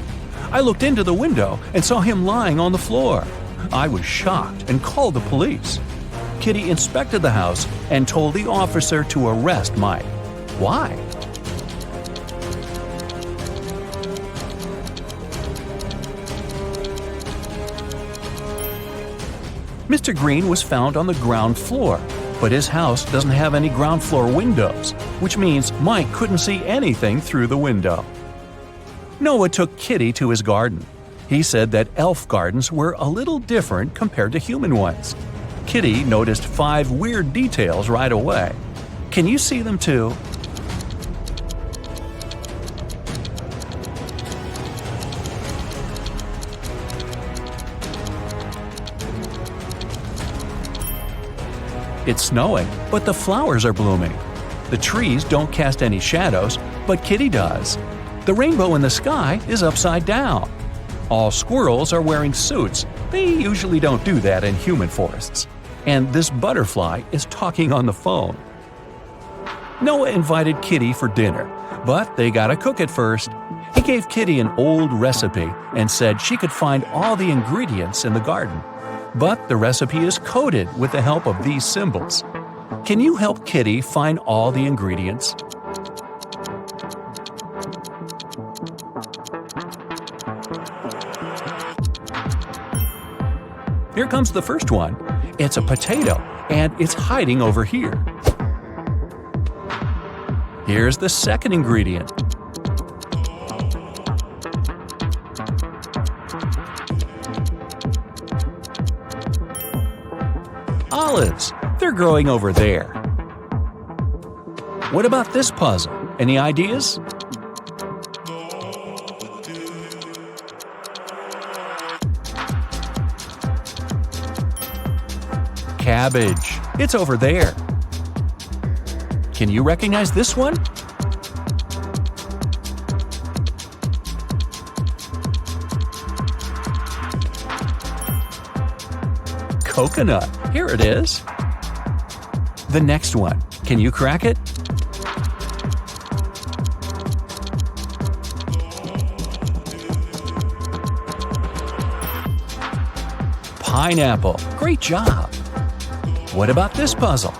I looked into the window and saw him lying on the floor. I was shocked and called the police." Kitty inspected the house and told the officer to arrest Mike. Why? Mr. Green was found on the ground floor, but his house doesn't have any ground floor windows, which means Mike couldn't see anything through the window. Noah took Kitty to his garden. He said that elf gardens were a little different compared to human ones. Kitty noticed 5 weird details right away. Can you see them too? It's snowing, but the flowers are blooming. The trees don't cast any shadows, but Kitty does. The rainbow in the sky is upside down. All squirrels are wearing suits. They usually don't do that in human forests. And this butterfly is talking on the phone. Noah invited Kitty for dinner, but they gotta cook it first. He gave Kitty an old recipe and said she could find all the ingredients in the garden. But the recipe is coded with the help of these symbols. Can you help Kitty find all the ingredients? Here comes the first one. It's a potato, and it's hiding over here. Here's the second ingredient. Olives. They're growing over there. What about this puzzle? Any ideas? Cabbage. It's over there. Can you recognize this one? Coconut. Here it is. The next one. Can you crack it? Pineapple. Great job. What about this puzzle?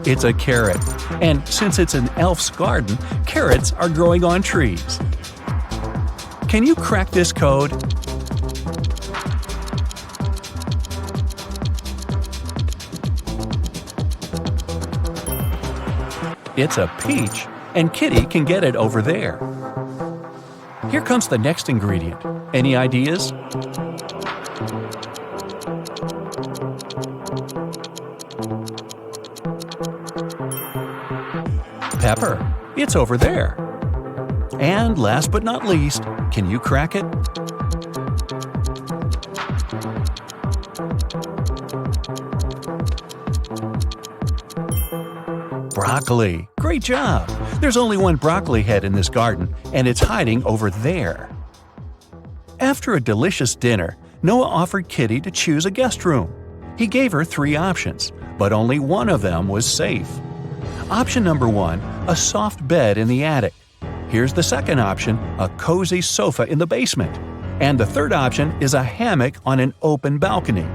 It's a carrot. And since it's an elf's garden, carrots are growing on trees. Can you crack this code? It's a peach, and Kitty can get it over there. Here comes the next ingredient. Any ideas? Pepper. It's over there. And last but not least, can you crack it? Broccoli. Great job. There's only one broccoli head in this garden, and it's hiding over there. After a delicious dinner, Noah offered Kitty to choose a guest room. He gave her 3 options, but only one of them was safe. Option number 1, a soft bed in the attic. Here's the second option, a cozy sofa in the basement. And the third option is a hammock on an open balcony.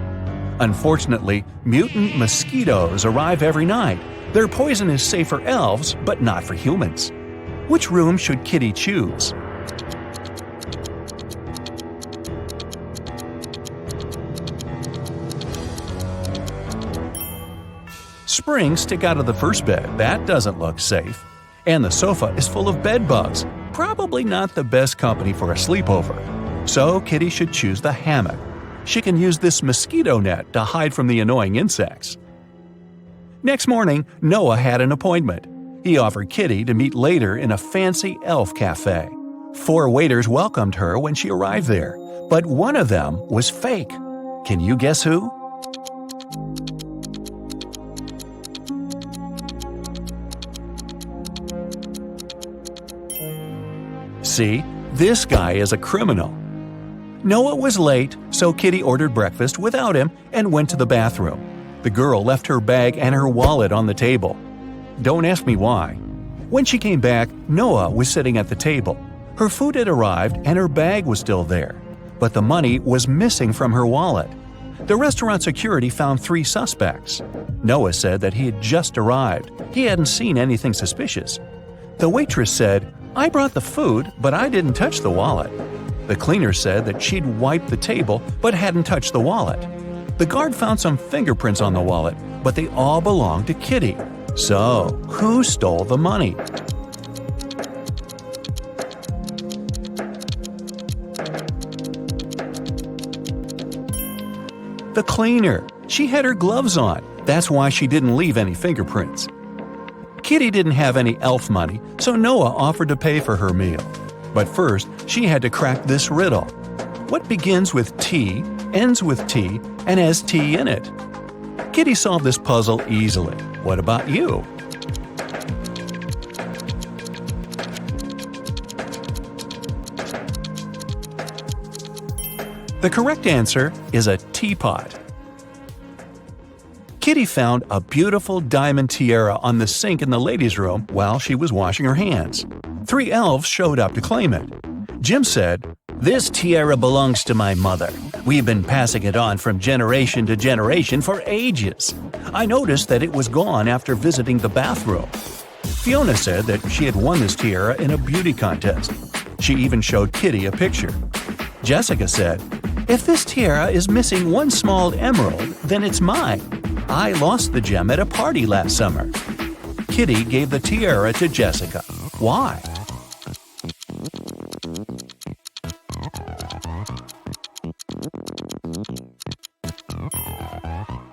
Unfortunately, mutant mosquitoes arrive every night. Their poison is safe for elves, but not for humans. Which room should Kitty choose? Springs stick out of the first bed. That doesn't look safe. And the sofa is full of bed bugs. Probably not the best company for a sleepover. So Kitty should choose the hammock. She can use this mosquito net to hide from the annoying insects. Next morning, Noah had an appointment. He offered Kitty to meet later in a fancy elf cafe. 4 waiters welcomed her when she arrived there, but one of them was fake. Can you guess who? See, this guy is a criminal. Noah was late, so Kitty ordered breakfast without him and went to the bathroom. The girl left her bag and her wallet on the table. Don't ask me why. When she came back, Noah was sitting at the table. Her food had arrived and her bag was still there, but the money was missing from her wallet. The restaurant security found 3 suspects. Noah said that he had just arrived. He hadn't seen anything suspicious. The waitress said, "I brought the food, but I didn't touch the wallet." The cleaner said that she'd wiped the table but hadn't touched the wallet. The guard found some fingerprints on the wallet, but they all belonged to Kitty. So, who stole the money? The cleaner. She had her gloves on. That's why she didn't leave any fingerprints. Kitty didn't have any elf money, so Noah offered to pay for her meal. But first, she had to crack this riddle. What begins with T, ends with T, and has T in it? Kitty solved this puzzle easily. What about you? The correct answer is a teapot. Kitty found a beautiful diamond tiara on the sink in the ladies' room while she was washing her hands. 3 elves showed up to claim it. Jim said, "This tiara belongs to my mother. We've been passing it on from generation to generation for ages. I noticed that it was gone after visiting the bathroom." Fiona said that she had won this tiara in a beauty contest. She even showed Kitty a picture. Jessica said, "If this tiara is missing one small emerald, then it's mine. I lost the gem at a party last summer." Kitty gave the tiara to Jessica. Why?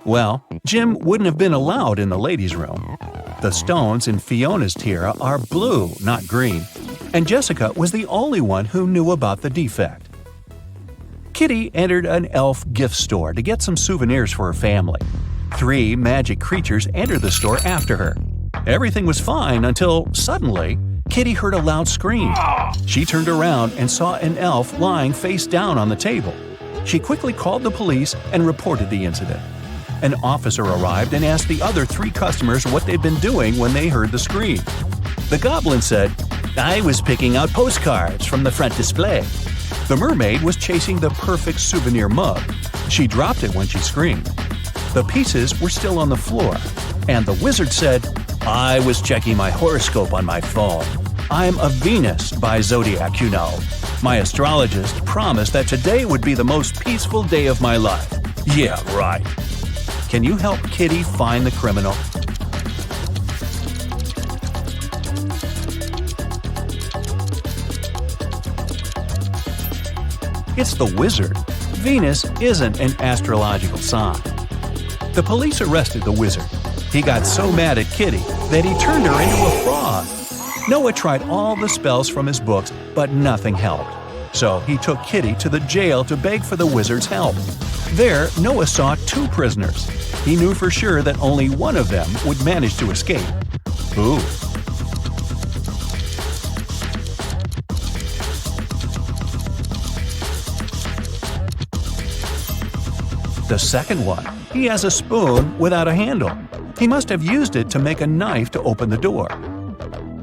Well, Jim wouldn't have been allowed in the ladies' room. The stones in Fiona's tiara are blue, not green, and Jessica was the only one who knew about the defect. Kitty entered an elf gift store to get some souvenirs for her family. 3 magic creatures entered the store after her. Everything was fine until, suddenly, Kitty heard a loud scream. She turned around and saw an elf lying face down on the table. She quickly called the police and reported the incident. An officer arrived and asked the other 3 customers what they'd been doing when they heard the scream. The goblin said, "I was picking out postcards from the front display." The mermaid was chasing the perfect souvenir mug. She dropped it when she screamed. The pieces were still on the floor, and the wizard said, "I was checking my horoscope on my phone. I'm a Venus by zodiac, you know. My astrologist promised that today would be the most peaceful day of my life." Yeah, right. Can you help Kitty find the criminal? It's the wizard. Venus isn't an astrological sign. The police arrested the wizard. He got so mad at Kitty that he turned her into a frog. Noah tried all the spells from his books, but nothing helped. So he took Kitty to the jail to beg for the wizard's help. There, Noah saw 2 prisoners. He knew for sure that only one of them would manage to escape. Who? The second one. He has a spoon without a handle. He must have used it to make a knife to open the door.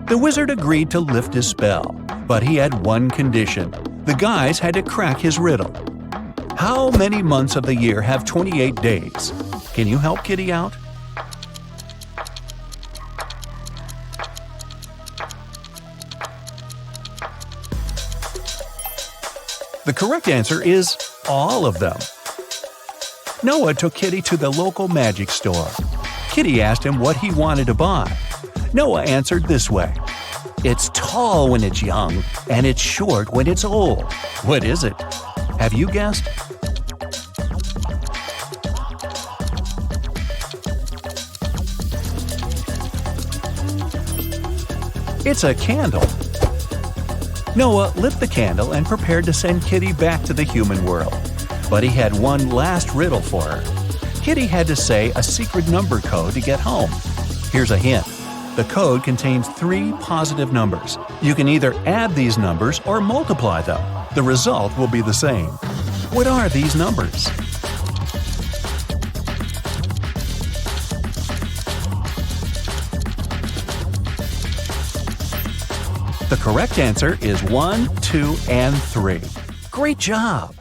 The wizard agreed to lift his spell, but he had one condition. The guys had to crack his riddle. How many months of the year have 28 days? Can you help Kitty out? The correct answer is all of them. Noah took Kitty to the local magic store. Kitty asked him what he wanted to buy. Noah answered this way, "It's tall when it's young, and it's short when it's old." What is it? Have you guessed? It's a candle. Noah lit the candle and prepared to send Kitty back to the human world. But he had one last riddle for her. Kitty had to say a secret number code to get home. Here's a hint. The code contains 3 positive numbers. You can either add these numbers or multiply them. The result will be the same. What are these numbers? The correct answer is 1, 2, and 3. Great job!